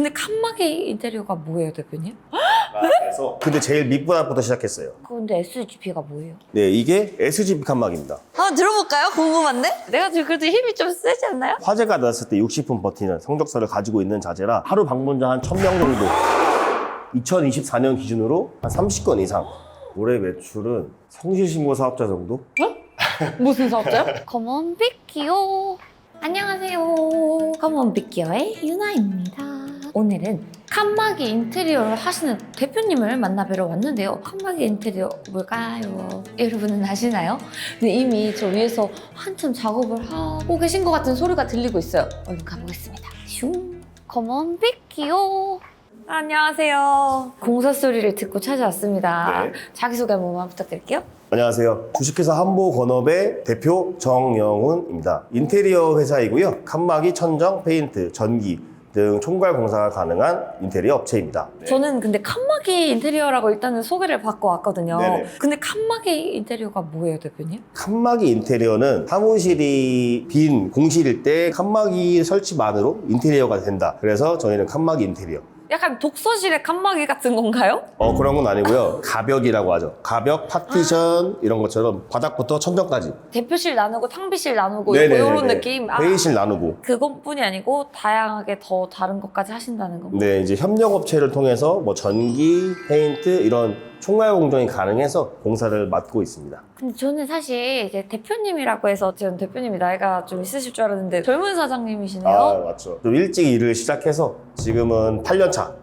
근데 칸막이 인테리어가 뭐예요, 대표님? 그래서 근데 제일 밑분 앞부터 시작했어요. 근데 SGP가 뭐예요? 네, 이게 SGP 칸막입니다. 한번 들어볼까요? 궁금한데? 내가 지금 그래도 힘이 좀 세지 않나요? 화재가 났을 때 60분 버티는 성적서를 가지고 있는 자재라 하루 방문자 한 1000명 정도 2024년 기준으로 한 30건 이상 올해 매출은 성실신고 사업자 정도? 무슨 사업자요? 컴온 빅키오. 안녕하세요. 컴온 빅키오의 유나입니다. 오늘은 칸막이 인테리어를 하시는 대표님을 만나뵈러 왔는데요. 칸막이 인테리어 뭘까요? 여러분은 아시나요? 근데 이미 저 위에서 한참 작업을 하고 계신 것 같은 소리가 들리고 있어요. 얼른 가보겠습니다. 슝. 컴온 빅키오. 안녕하세요. 공사 소리를 듣고 찾아왔습니다. 네. 자기소개 한 번만 부탁드릴게요. 안녕하세요. 주식회사 한보건업의 대표 정영훈입니다. 인테리어 회사이고요. 칸막이, 천정, 페인트, 전기 등 총괄 공사가 가능한 인테리어 업체입니다. 저는 근데 칸막이 인테리어라고 일단은 소개를 받고 왔거든요. 네네. 근데 칸막이 인테리어가 뭐예요, 대표님? 칸막이 인테리어는 사무실이 빈 공실일 때 칸막이 설치만으로 인테리어가 된다. 그래서 저희는 칸막이 인테리어. 약간 독서실의 칸막이 같은 건가요? 그런 건 아니고요. 가벽이라고 하죠. 가벽, 파티션 이런 것처럼 바닥부터 천정까지. 대표실 나누고 탕비실 나누고 네네네네. 이런 느낌? 회의실 나누고. 그것뿐이 아니고 다양하게 더 다른 것까지 하신다는 겁니다. 네, 이제 협력업체를 통해서 뭐 전기, 페인트 이런 총괄 공정이 가능해서 공사를 맡고 있습니다. 근데 저는 사실 이제 대표님이라고 해서 지금 대표님이 나이가 좀 있으실 줄 알았는데 젊은 사장님이시네요. 아, 맞죠. 좀 일찍 일을 시작해서 지금은 8년 차.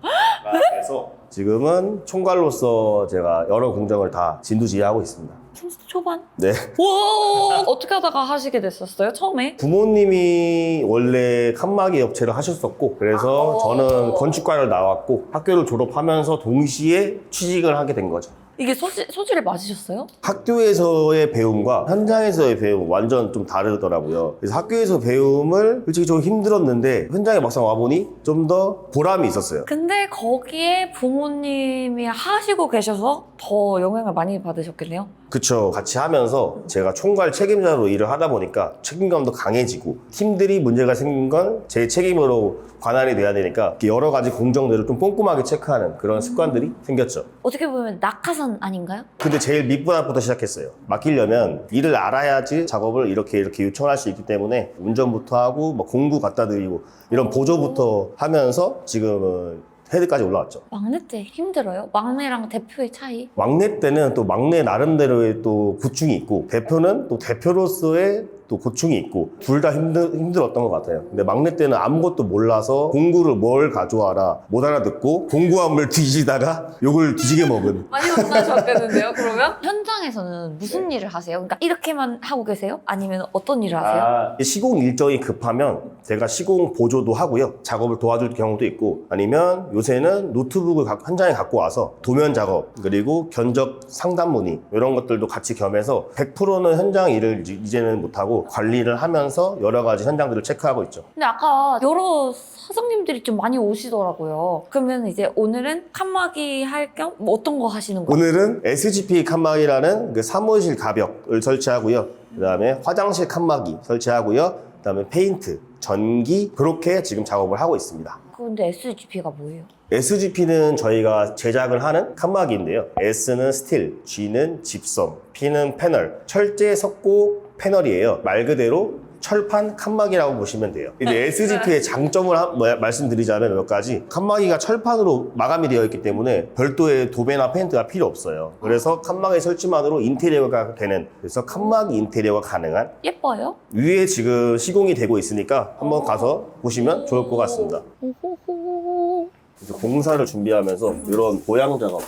그래서 지금은 총괄로서 제가 여러 공정을 다 진두지휘하고 있습니다. 30대 초반? 네. 와, 어떻게 하다가 하시게 됐었어요, 처음에? 부모님이 원래 칸막이 업체를 하셨었고 그래서 저는 건축과를 나왔고 학교를 졸업하면서 동시에 취직을 하게 된 거죠. 이게 소질에 맞으셨어요? 학교에서의 배움과 현장에서의 배움 완전 좀 다르더라고요. 그래서 학교에서 배움을 솔직히 좀 힘들었는데 현장에 막상 와보니 좀 더 보람이 있었어요. 근데 거기에 부모님이 하시고 계셔서 더 영향을 많이 받으셨겠네요. 그쵸. 같이 하면서 제가 총괄 책임자로 일을 하다 보니까 책임감도 강해지고 팀들이 문제가 생긴 건 제 책임으로 관할이 돼야 되니까 이렇게 여러 가지 공정들을 좀 꼼꼼하게 체크하는 그런 습관들이 생겼죠. 어떻게 보면 낙하산 아닌가요? 근데 제일 밑분 앞부터 시작했어요. 맡기려면 일을 알아야지 작업을 이렇게 요청할 수 있기 때문에 운전부터 하고 뭐 공구 갖다 드리고 이런 보조부터 하면서 지금은 헤드까지 올라왔죠. 막내 때 힘들어요? 막내랑 대표의 차이? 막내 때는 또 막내 나름대로의 또 고충이 있고 대표는 또 대표로서의 또 고충이 있고 둘 다 힘들었던 것 같아요. 근데 막내 때는 아무것도 몰라서 공구를 뭘 가져와라 못 알아듣고 공구함을 뒤지다가 욕을 뒤지게 먹은. 많이 혼나셨겠는데요, 그러면? 현장에서는 무슨 일을 하세요? 그러니까 이렇게만 하고 계세요? 아니면 어떤 일을 하세요? 시공 일정이 급하면 제가 시공 보조도 하고요. 작업을 도와줄 경우도 있고 아니면 요새는 노트북을 현장에 갖고 와서 도면 작업 그리고 견적 상담 문의 이런 것들도 같이 겸해서 100%는 현장 일을 이제는 못하고 관리를 하면서 여러 가지 현장들을 체크하고 있죠. 근데 아까 여러 사장님들이 좀 많이 오시더라고요. 그러면 이제 오늘은 칸막이 할 겸 어떤 거 하시는 거예요? 오늘은 SGP 칸막이라는 그 사무실 가벽을 설치하고요. 그 다음에 화장실 칸막이 설치하고요. 그 다음에 페인트, 전기 그렇게 지금 작업을 하고 있습니다. 근데 SGP가 뭐예요? SGP는 저희가 제작을 하는 칸막이인데요. S는 스틸, G는 집섬, P는 패널, 철제 석고 패널이에요. 말 그대로 철판 칸막이라고 보시면 돼요. 근데 SGP의 장점을 말씀드리자면 몇 가지. 칸막이가 철판으로 마감이 되어 있기 때문에 별도의 도배나 페인트가 필요 없어요. 그래서 칸막이 설치만으로 인테리어가 되는, 그래서 칸막이 인테리어가 가능한, 예뻐요? 위에 지금 시공이 되고 있으니까 한번 가서 보시면 좋을 것 같습니다. 오호호. 이제 공사를 준비하면서 이런 보양 작업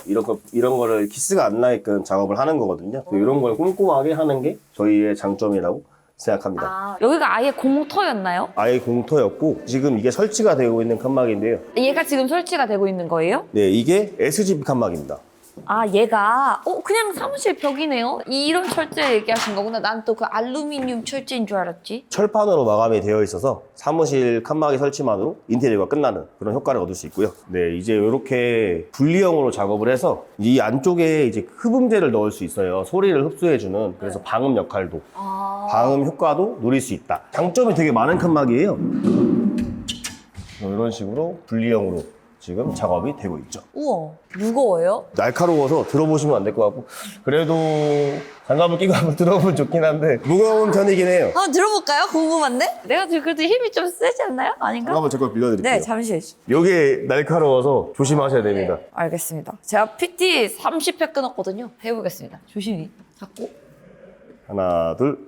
이런 거를 키스가 안 나게끔 작업을 하는 거거든요. 이런 걸 꼼꼼하게 하는 게 저희의 장점이라고 생각합니다. 아, 여기가 아예 공터였나요? 아예 공터였고 지금 이게 설치가 되고 있는 칸막인데요. 얘가 지금 설치가 되고 있는 거예요? 네, 이게 SGP 칸막입니다. 아, 얘가 그냥 사무실 벽이네요? 이런 철제 얘기하신 거구나. 난 또 그 알루미늄 철제인 줄 알았지. 철판으로 마감이 되어 있어서 사무실 칸막이 설치만으로 인테리어가 끝나는 그런 효과를 얻을 수 있고요. 네, 이제 이렇게 분리형으로 작업을 해서 이 안쪽에 이제 흡음재를 넣을 수 있어요. 소리를 흡수해주는. 그래서 방음 역할도, 방음 효과도 누릴 수 있다. 장점이 되게 많은 칸막이에요. 이런 식으로 분리형으로 지금 작업이 되고 있죠. 우와, 무거워요? 날카로워서 들어보시면 안 될 것 같고, 그래도 장갑을 끼고 한번 들어보면 좋긴 한데 무거운 편이긴 해요. 한번 들어볼까요? 궁금한데? 내가 지금 그래도 힘이 좀 세지 않나요? 아닌가? 잠깐만 제 걸 빌려드릴게요. 네, 잠시. 이게 날카로워서 조심하셔야 됩니다. 알겠습니다. 제가 PT 30회 끊었거든요. 해보겠습니다. 조심히 잡고. 하나, 둘.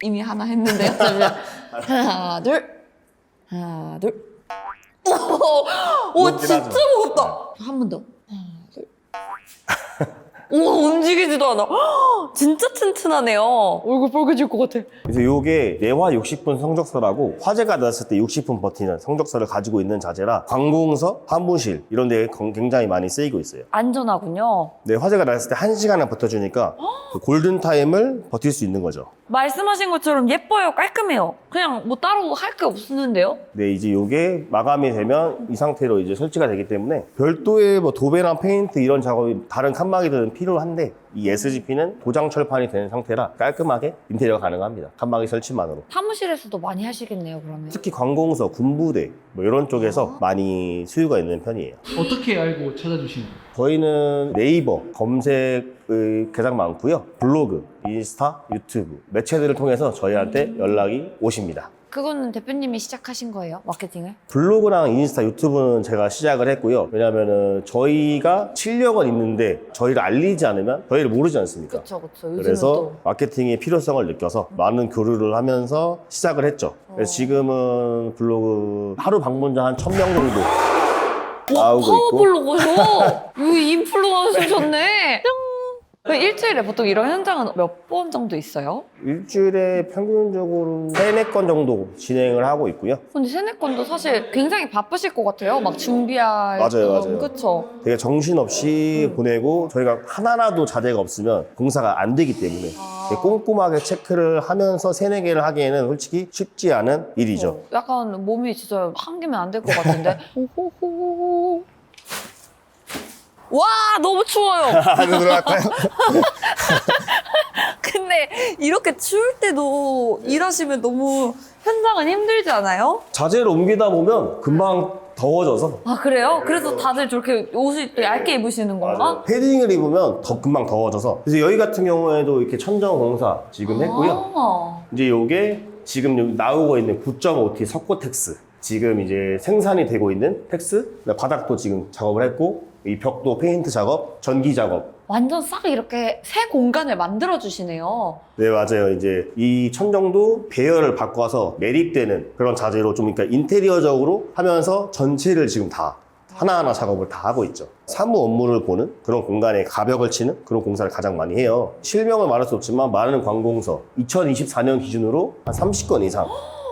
이미 하나 했는데요. 잠시만. 하나, 둘. 하나, 둘. 오, 무겁긴 진짜 하죠. 무겁다. 한 번 더. 하나, 둘. 오, 움직이지도 않아. 진짜 튼튼하네요. 얼굴 빨개질 것 같아. 그래서 이게 내화 60분 성적서라고 화재가 났을 때 60분 버티는 성적서를 가지고 있는 자재라 관공서, 사무실 이런 데에 굉장히 많이 쓰이고 있어요. 안전하군요. 네, 화재가 났을 때 1시간을 버텨주니까 그 골든타임을 버틸 수 있는 거죠. 말씀하신 것처럼 예뻐요. 깔끔해요. 그냥 뭐 따로 할 게 없는데요? 네, 이제 이게 마감이 되면 이 상태로 이제 설치가 되기 때문에 별도의 뭐 도배나 페인트 이런 작업이 다른 칸막이들은 필요한데 이 SGP는 도장 철판이 된 상태라 깔끔하게 인테리어가 가능합니다. 칸막이 설치만으로. 사무실에서도 많이 하시겠네요, 그러면. 특히 관공서, 군부대 뭐 이런 쪽에서 많이 수요가 있는 편이에요. 어떻게 알고 찾아주시는 거예요? 저희는 네이버 검색의 가장 많고요. 블로그, 인스타, 유튜브 매체들을 통해서 저희한테 연락이 오십니다. 그거는 대표님이 시작하신 거예요, 마케팅을? 블로그랑 인스타, 유튜브는 제가 시작을 했고요. 왜냐면은 저희가 실력은 있는데 저희를 알리지 않으면 저희를 모르지 않습니까? 그쵸. 요즘은 그래서 또. 마케팅의 필요성을 느껴서 많은 교류를 하면서 시작을 했죠. 그래서 지금은 블로그 하루 방문자 한 1000명 정도 나오고 있고. 파워블로거셔! 여기 인플루언서셨네! 일주일에 보통 이런 현장은 몇 번 정도 있어요? 일주일에 평균적으로 3-4건 정도 진행을 하고 있고요. 근데 세네건도 사실 굉장히 바쁘실 것 같아요. 막 준비할 맞아요. 그쵸? 되게 정신없이 보내고 저희가 하나라도 자재가 없으면 공사가 안 되기 때문에 되게 꼼꼼하게 체크를 하면서 3-4개를 하기에는 솔직히 쉽지 않은 일이죠. 약간 몸이 진짜 한 개면 안 될 것 같은데. 오호호. 와, 너무 추워요. 안으로 들어갈까요? 근데 이렇게 추울 때도 일하시면 너무 현장은 힘들지 않아요? 자재를 옮기다 보면 금방 더워져서 아, 그래요? 그래서 다들 저렇게 옷을 또 얇게 입으시는 건가? 패딩을 입으면 더 금방 더워져서 그래서 여기 같은 경우에도 이렇게 천정 공사 지금 했고요. 아. 이제 요게 지금 여기 나오고 있는 9.5T 석고텍스 지금 이제 생산이 되고 있는 텍스 바닥도 지금 작업을 했고 이 벽도 페인트 작업, 전기 작업. 완전 싹 이렇게 새 공간을 만들어 주시네요. 네, 맞아요. 이제 이 천정도 배열을 바꿔서 매립되는 그런 자재로 좀 그러니까 인테리어적으로 하면서 전체를 지금 다 하나하나 작업을 다 하고 있죠. 사무 업무를 보는 그런 공간에 가벽을 치는 그런 공사를 가장 많이 해요. 실명을 말할 수 없지만 많은 관공서 2024년 기준으로 한 30건 이상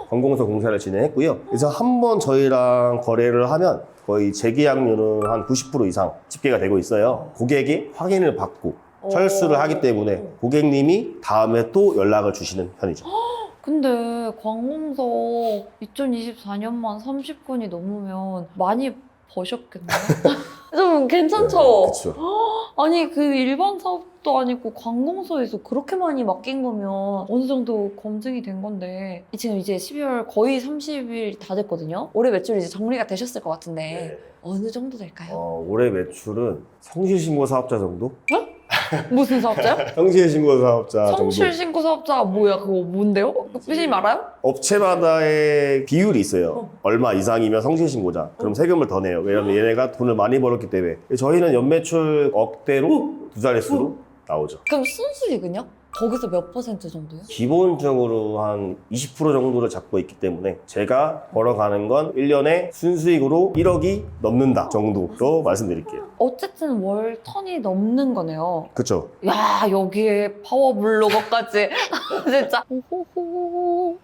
관공서 공사를 진행했고요. 그래서 한 번 저희랑 거래를 하면 거의 재계약률은 한 90% 이상 집계가 되고 있어요. 고객이 확인을 받고 철수를 하기 때문에 고객님이 다음에 또 연락을 주시는 편이죠. 근데 관공서 2024년만 30건이 넘으면 많이 버셨겠네요? 좀 괜찮죠? 그렇죠. 아니 그 일반 사업도 아니고 관공서에서 그렇게 많이 맡긴 거면 어느 정도 검증이 된 건데 지금 이제 12월 거의 30일 다 됐거든요. 올해 매출 이제 정리가 되셨을 것 같은데 어느 정도 될까요? 올해 매출은 성실신고 사업자 정도? 무슨 사업자요? 성실신고 사업자 정도. 성실신고 사업자가 뭐야? 그거 뭔데요? 피디님 알아요? 업체마다의 비율이 있어요. 얼마 이상이면 성실신고자. 그럼 세금을 더 내요. 왜냐면 얘네가 돈을 많이 벌었기 때문에. 저희는 연매출 억대로 두 자릿수로 나오죠. 그럼 순수익은요? 거기서 몇 퍼센트 정도요? 기본적으로 한 20% 정도를 잡고 있기 때문에 제가 벌어가는 건 1년에 순수익으로 1억이 넘는다 정도로 말씀드릴게요. 어쨌든 월 턴이 넘는 거네요. 그쵸? 야, 여기에 파워블로거까지. 진짜. 오호호.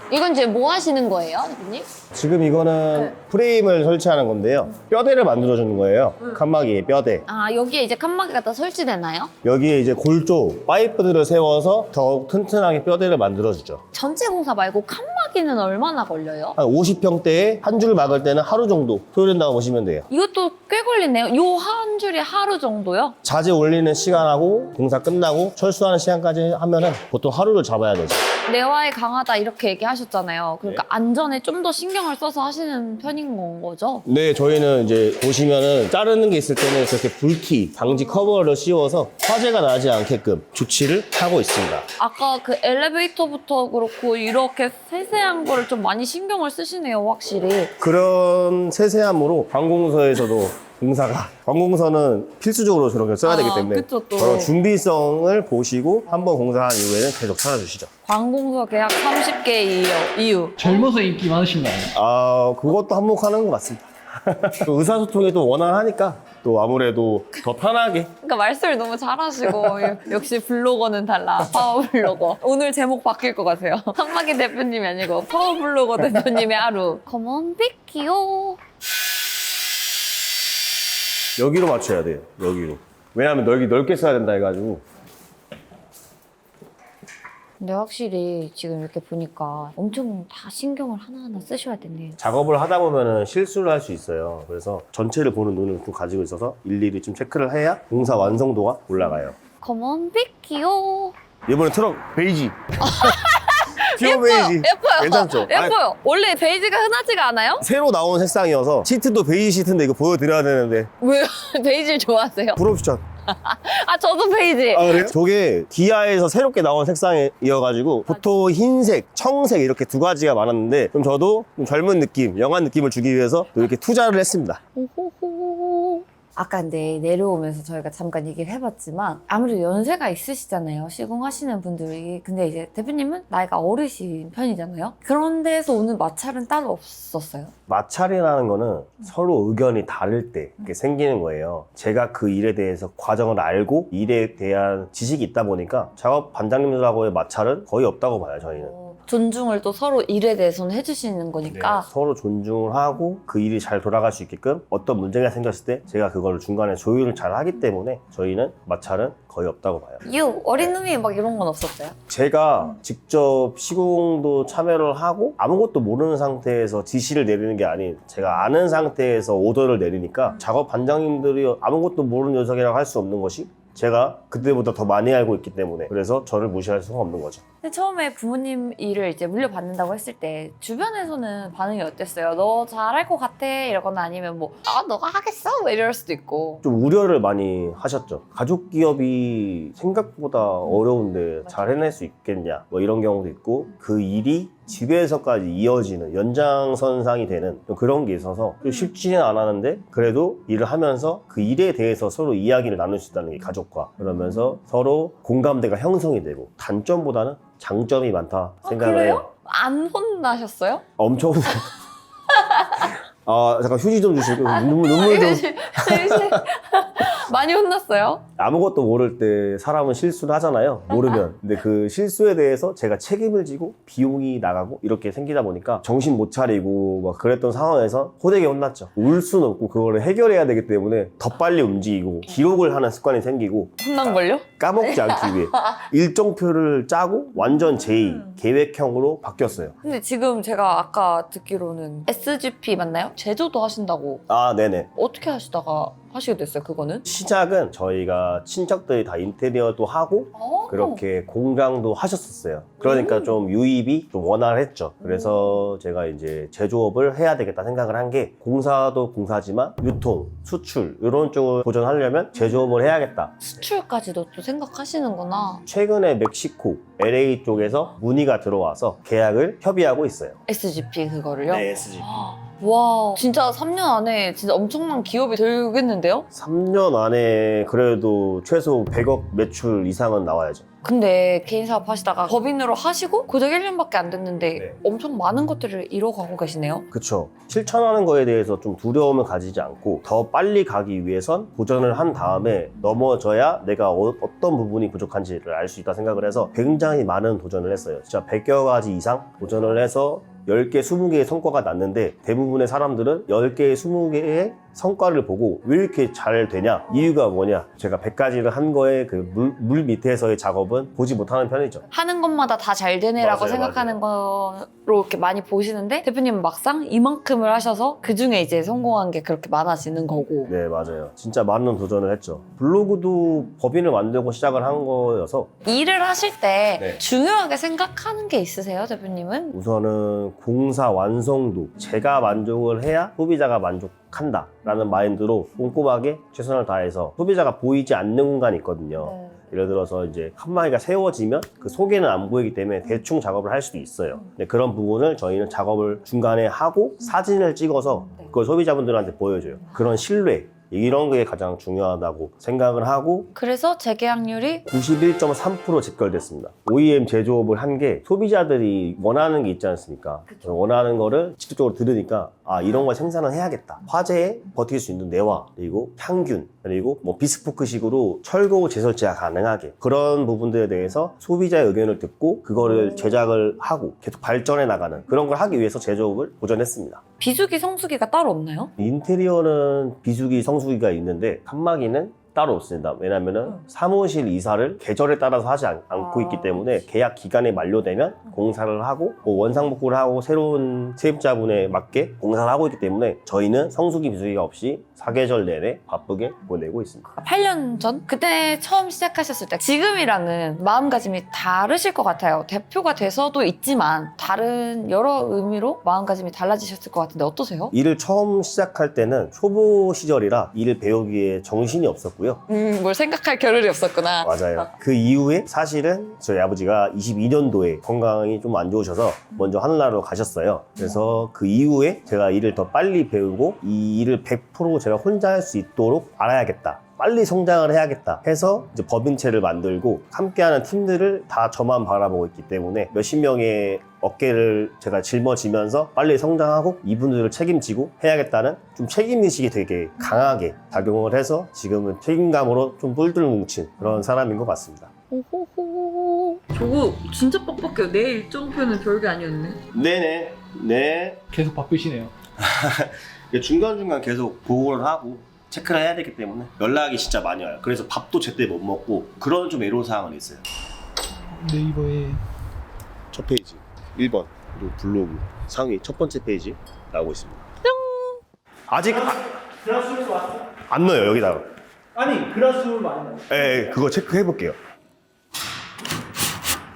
이건 이제 뭐 하시는 거예요, 대표님? 지금 이거는 프레임을 설치하는 건데요. 뼈대를 만들어주는 거예요. 칸막이의 뼈대. 아, 여기에 이제 칸막이가 다 설치되나요? 여기에 이제 골조, 파이프들을 세워서 더욱 튼튼하게 뼈대를 만들어주죠. 전체 공사 말고 칸막이는 얼마나 걸려요? 한 50평대에 한 줄 막을 때는 하루 정도 소요된다고 보시면 돼요. 이것도 꽤 걸리네요. 요 한 줄이 하루 정도요? 자재 올리는 시간하고 공사 끝나고 철수하는 시간까지 하면은 보통 하루를 잡아야 되죠. 내화에 강하다 이렇게 얘기하셨잖아요. 그러니까 안전에 좀 더 신경을 써서 하시는 편인 건 거죠? 네, 저희는 이제 보시면은 자르는 게 있을 때는 그렇게 불티, 방지 커버를 씌워서 화재가 나지 않게끔 조치를 하고 있습니다. 아까 그 엘리베이터부터 그렇고 이렇게 세세한 거를 좀 많이 신경을 쓰시네요, 확실히. 그런 세세함으로 관공서에서도 관공서는 필수적으로 저런 걸 써야 되기 때문에 그쵸, 또. 그런 준비성을 보시고 한번 공사한 이후에는 계속 찾아주시죠. 관공서 계약 30개 이유. 젊어서 인기 많으신가요? 아, 그것도 한몫하는 것 같습니다. 또 의사소통이 또 원활하니까 또 아무래도 더 편하게. 그러니까 말씀을 너무 잘하시고 역시 블로거는 달라. 파워 블로거. 오늘 제목 바뀔 것 같아요. 한마기 대표님이 아니고 파워 블로거 대표님의 하루. 컴온 빅키오. 여기로 맞춰야 돼요. 여기로. 왜냐하면 여기 넓게 써야 된다 해가지고. 근데 확실히 지금 이렇게 보니까 엄청 다 신경을 하나하나 쓰셔야 되네요. 작업을 하다 보면은 실수를 할 수 있어요. 그래서 전체를 보는 눈을 좀 가지고 있어서 일일이 좀 체크를 해야 공사 완성도가 올라가요. 컴온 빅키오. 이번에 트럭 베이지. 피어 예뻐요. 베이지. 예뻐요. 괜찮죠? 아니, 예뻐요. 원래 베이지가 흔하지가 않아요? 새로 나온 색상이어서 시트도 베이지 시트인데 이거 보여드려야 되는데 왜요? 베이지를 좋아하세요? 부럽시죠? 아, 저도 베이지. 아, 그래요? 저게 기아에서 새롭게 나온 색상이어가지고 보통 흰색, 청색 이렇게 두 가지가 많았는데 좀 저도 좀 젊은 느낌, 영한 느낌을 주기 위해서 또 이렇게 투자를 했습니다. 호호호. 아까 근데 내려오면서 저희가 잠깐 얘기를 해봤지만 아무래도 연세가 있으시잖아요. 시공하시는 분들이. 근데 이제 대표님은 나이가 어리신 편이잖아요. 그런 데서 오는 마찰은 따로 없었어요? 마찰이라는 거는 서로 의견이 다를 때 이렇게 생기는 거예요. 제가 그 일에 대해서 과정을 알고 일에 대한 지식이 있다 보니까 작업 반장님들하고의 마찰은 거의 없다고 봐요, 저희는. 존중을 또 서로 일에 대해서는 해주시는 거니까. 서로 존중을 하고 그 일이 잘 돌아갈 수 있게끔 어떤 문제가 생겼을 때 제가 그걸 중간에 조율을 잘 하기 때문에 저희는 마찰은 거의 없다고 봐요. 어린 놈이 막 이런 건 없었어요? 제가 직접 시공도 참여를 하고 아무것도 모르는 상태에서 지시를 내리는 게 아닌 제가 아는 상태에서 오더를 내리니까 작업 반장님들이 아무것도 모르는 녀석이라고 할 수 없는 것이 제가 그때보다 더 많이 알고 있기 때문에 그래서 저를 무시할 수가 없는 거죠. 근데 처음에 부모님 일을 이제 물려받는다고 했을 때 주변에서는 반응이 어땠어요? 너 잘할 것 같아? 이러거나 아니면 뭐 너가 하겠어? 뭐 이럴 수도 있고. 좀 우려를 많이 하셨죠. 가족 기업이 생각보다 어려운데 잘 해낼 수 있겠냐 뭐 이런 경우도 있고 그 일이 집에서까지 이어지는 연장선상이 되는 그런 게 있어서 좀 쉽지는 않았는데 그래도 일을 하면서 그 일에 대해서 서로 이야기를 나눌 수 있다는 게 가족과 그러면서 서로 공감대가 형성이 되고 단점보다는 장점이 많다 생각을 그래요? 해요. 안 혼나셨어요? 엄청 아 잠깐 휴지 좀 주시고 눈물 좀 많이 혼났어요? 아무것도 모를 때 사람은 실수를 하잖아요. 모르면. 근데 그 실수에 대해서 제가 책임을 지고 비용이 나가고 이렇게 생기다 보니까 정신 못 차리고 막 그랬던 상황에서 호되게 혼났죠. 울 수는 없고 그거를 해결해야 되기 때문에 더 빨리 움직이고 기록을 하는 습관이 생기고 혼난 걸요? 까먹지 않기 위해 일정표를 짜고 완전 제2 계획형으로 바뀌었어요. 근데 지금 제가 아까 듣기로는 SGP 맞나요? 제조도 하신다고. 아, 네네. 어떻게 하시다가 하시게 됐어요, 그거는? 시작은 저희가 친척들이 다 인테리어도 하고 그렇게 공장도 하셨었어요. 그러니까 좀 유입이 좀 원활했죠. 그래서 제가 이제 제조업을 해야 되겠다 생각을 한 게 공사도 공사지만 유통, 수출 이런 쪽을 도전하려면 제조업을 해야겠다. 수출까지도 또 생각하시는구나. 최근에 멕시코, LA 쪽에서 문의가 들어와서 계약을 협의하고 있어요. SGP 그거를요? SGP. 와, 진짜 3년 안에 진짜 엄청난 기업이 되겠는데요? 3년 안에 그래도 최소 100억 매출 이상은 나와야죠. 근데 개인 사업 하시다가 법인으로 하시고 고작 1년밖에 안 됐는데 네. 엄청 많은 것들을 이뤄가고 계시네요. 그쵸. 실천하는 거에 대해서 좀 두려움을 가지지 않고 더 빨리 가기 위해선 도전을 한 다음에 넘어져야 내가 어떤 부분이 부족한지를 알 수 있다 생각을 해서 굉장히 많은 도전을 했어요. 진짜 100여 가지 이상 도전을 해서 10개, 20개의 성과가 났는데 대부분의 사람들은 10개, 20개의 성과를 보고 왜 이렇게 잘 되냐? 이유가 뭐냐? 제가 100가지를 한 거에 그 물 밑에서의 작업은 보지 못하는 편이죠. 하는 것마다 다 잘 되네라고 맞아요, 생각하는 거로 이렇게 많이 보시는데 대표님은 막상 이만큼을 하셔서 그중에 이제 성공한 게 그렇게 많아지는 거고. 네, 맞아요. 진짜 많은 도전을 했죠. 블로그도 법인을 만들고 시작을 한 거여서 일을 하실 때 네. 중요하게 생각하는 게 있으세요, 대표님은? 우선은 공사 완성도, 제가 만족을 해야 소비자가 만족한다 라는 마인드로 꼼꼼하게 최선을 다해서 소비자가 보이지 않는 공간이 있거든요. 예를 들어서 이제 칸막이가 세워지면 그 속에는 안 보이기 때문에 대충 작업을 할 수도 있어요. 근데 그런 부분을 저희는 작업을 중간에 하고 사진을 찍어서 그걸 소비자분들한테 보여줘요. 그런 신뢰, 이런 게 가장 중요하다고 생각을 하고 그래서 재계약률이 91.3% 집결됐습니다. OEM 제조업을 한 게 소비자들이 원하는 게 있지 않습니까? 원하는 거를 직접적으로 들으니까 아, 이런 걸 생산을 해야겠다. 화재에 버틸 수 있는 내화, 그리고 향균, 그리고 뭐 비스포크식으로 철거 재설치가 가능하게 그런 부분들에 대해서 소비자의 의견을 듣고 그거를 제작을 하고 계속 발전해 나가는 그런 걸 하기 위해서 제조업을 도전했습니다. 비수기, 성수기가 따로 없나요? 인테리어는 비수기, 성수기가 있는데 칸막이는 따로 없습니다. 왜냐면은 사무실 이사를 계절에 따라서 하지 않고 있기 때문에 계약 기간이 만료되면 공사를 하고 뭐 원상복구를 하고 새로운 세입자분에 맞게 공사를 하고 있기 때문에 저희는 성수기, 비수기가 없이 사계절 내내 바쁘게 보내고 있습니다. 8년 전? 그때 처음 시작하셨을 때 지금이랑은 마음가짐이 다르실 것 같아요. 대표가 돼서도 있지만 다른 여러 의미로 마음가짐이 달라지셨을 것 같은데 어떠세요? 일을 처음 시작할 때는 초보 시절이라 일을 배우기에 정신이 없었고요. 뭘 생각할 겨를이 없었구나. 맞아요. 그 이후에 사실은 저희 아버지가 22년도에 건강이 좀 안 좋으셔서 먼저 하늘나라로 가셨어요. 그래서 그 이후에 제가 일을 더 빨리 배우고 이 일을 100% 제가 혼자 할 수 있도록 알아야겠다. 빨리 성장을 해야겠다 해서 이제 법인체를 만들고 함께하는 팀들을 다 저만 바라보고 있기 때문에 몇십 명의 어깨를 제가 짊어지면서 빨리 성장하고 이분들을 책임지고 해야겠다는 좀 책임의식이 되게 강하게 작용을 해서 지금은 책임감으로 좀 뿔들 뭉친 그런 사람인 것 같습니다. 오호호. 저거 진짜 빡빡해요. 내 일정표는 별게 아니었네. 네네. 네. 계속 바쁘시네요. 중간중간 계속 보고를 하고 체크를 해야 되기 때문에 연락이 진짜 많이 와요. 그래서 밥도 제때 못 먹고 그런 좀 애로사항은 있어요. 네이버에 첫 페이지 1번 그리고 블로그 상위 첫 번째 페이지 나오고 있습니다. 아직 그라스로 왔어? 안 넣어요 여기다가. 아니 그라스로 많이 나와. 예, 그거 체크해 볼게요.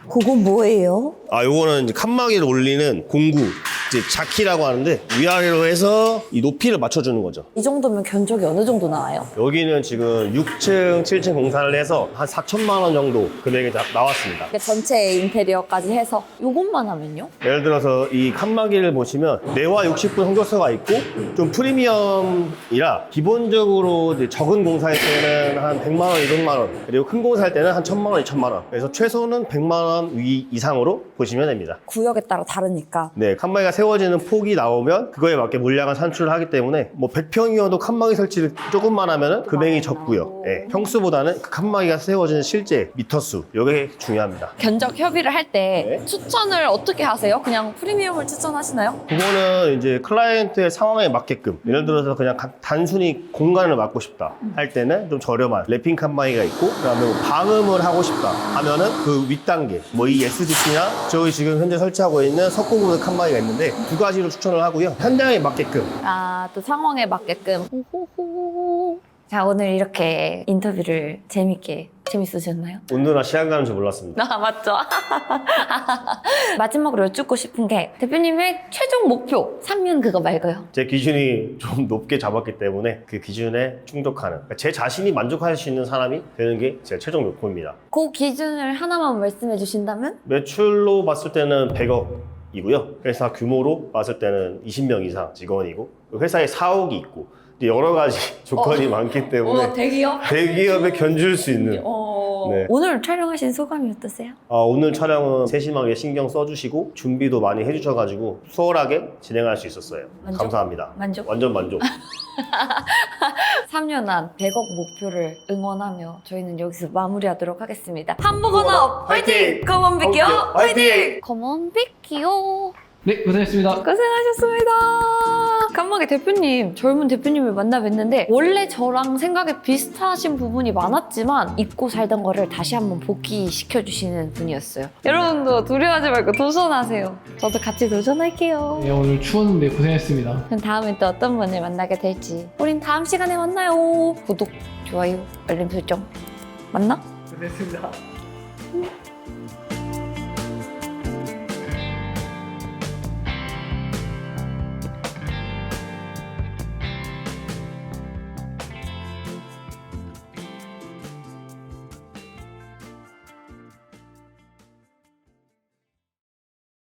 그건 뭐예요? 아, 요거는 이제 칸막이를 올리는 공구, 이제 자키라고 하는데 위아래로 해서 이 높이를 맞춰주는 거죠. 이 정도면 견적이 어느 정도 나와요? 여기는 지금 6층, 7층 공사를 해서 한 4천만 원 정도 금액이 나왔습니다. 전체 인테리어까지 해서 이것만 하면요? 예를 들어서 이 칸막이를 보시면 내화 60분 성적서가 있고 좀 프리미엄이라 기본적으로 이제 적은 공사할 때는 한 100만 원, 200만 원 그리고 큰 공사할 때는 한 1000만 원, 2000만 원 그래서 최소는 100만 원 이상으로 보시면 됩니다. 구역에 따라 다르니까. 네, 칸막이가 세워지는 폭이 나오면 그거에 맞게 물량을 산출을 하기 때문에 뭐 100평이어도 칸막이 설치를 조금만 하면 금액이 적고요. 네, 평수보다는 그 칸막이가 세워지는 실제 미터수 이게 중요합니다. 견적 협의를 할 때 네. 추천을 어떻게 하세요? 그냥 프리미엄을 추천하시나요? 그거는 이제 클라이언트의 상황에 맞게끔 예를 들어서 그냥 단순히 공간을 맡고 싶다 할 때는 좀 저렴한 랩핑 칸막이가 있고 그다음에 뭐 방음을 하고 싶다 하면은 그 윗단계 뭐 이 SGP나 저희 지금 현재 설치하고 있는 석고구드 칸막이가 있는데 두 가지로 추천을 하고요. 현장에 맞게끔. 아, 또 상황에 맞게끔. 호호호. 자, 오늘 이렇게 인터뷰를 재밌으셨나요? 오늘은 시간 가는 줄 몰랐습니다. 아, 맞죠? 마지막으로 여쭙고 싶은 게 대표님의 최종 목표 3년 그거 말고요. 제 기준이 좀 높게 잡았기 때문에 그 기준에 충족하는 그러니까 제 자신이 만족할 수 있는 사람이 되는 게 제 최종 목표입니다. 그 기준을 하나만 말씀해 주신다면? 매출로 봤을 때는 100억이고요. 회사 규모로 봤을 때는 20명 이상 직원이고 회사에 사옥이 있고 여러 가지 조건이 많기 때문에 대기업? 대기업에 견줄 수 있는 네. 오늘 촬영하신 소감이 어떠세요? 오늘 촬영은 세심하게 신경 써주시고 준비도 많이 해주셔가지고 수월하게 진행할 수 있었어요. 만족? 감사합니다. 만족? 완전 만족. 3년 안 100억 목표를 응원하며 저희는 여기서 마무리하도록 하겠습니다. hamburger 화이팅! 컴온 빅키오 화이팅! 컴온 빅키오 네, 고생했습니다. 고생하셨습니다. 깜빡이 대표님, 젊은 대표님을 만나 뵀는데 원래 저랑 생각이 비슷하신 부분이 많았지만 잊고 살던 거를 다시 한번 복귀시켜주시는 분이었어요. 여러분도 두려워하지 말고 도전하세요. 저도 같이 도전할게요. 네, 오늘 추웠는데 고생했습니다. 그럼 다음에 또 어떤 분을 만나게 될지 우린 다음 시간에 만나요. 구독, 좋아요, 알림 설정 맞나? 됐습니다.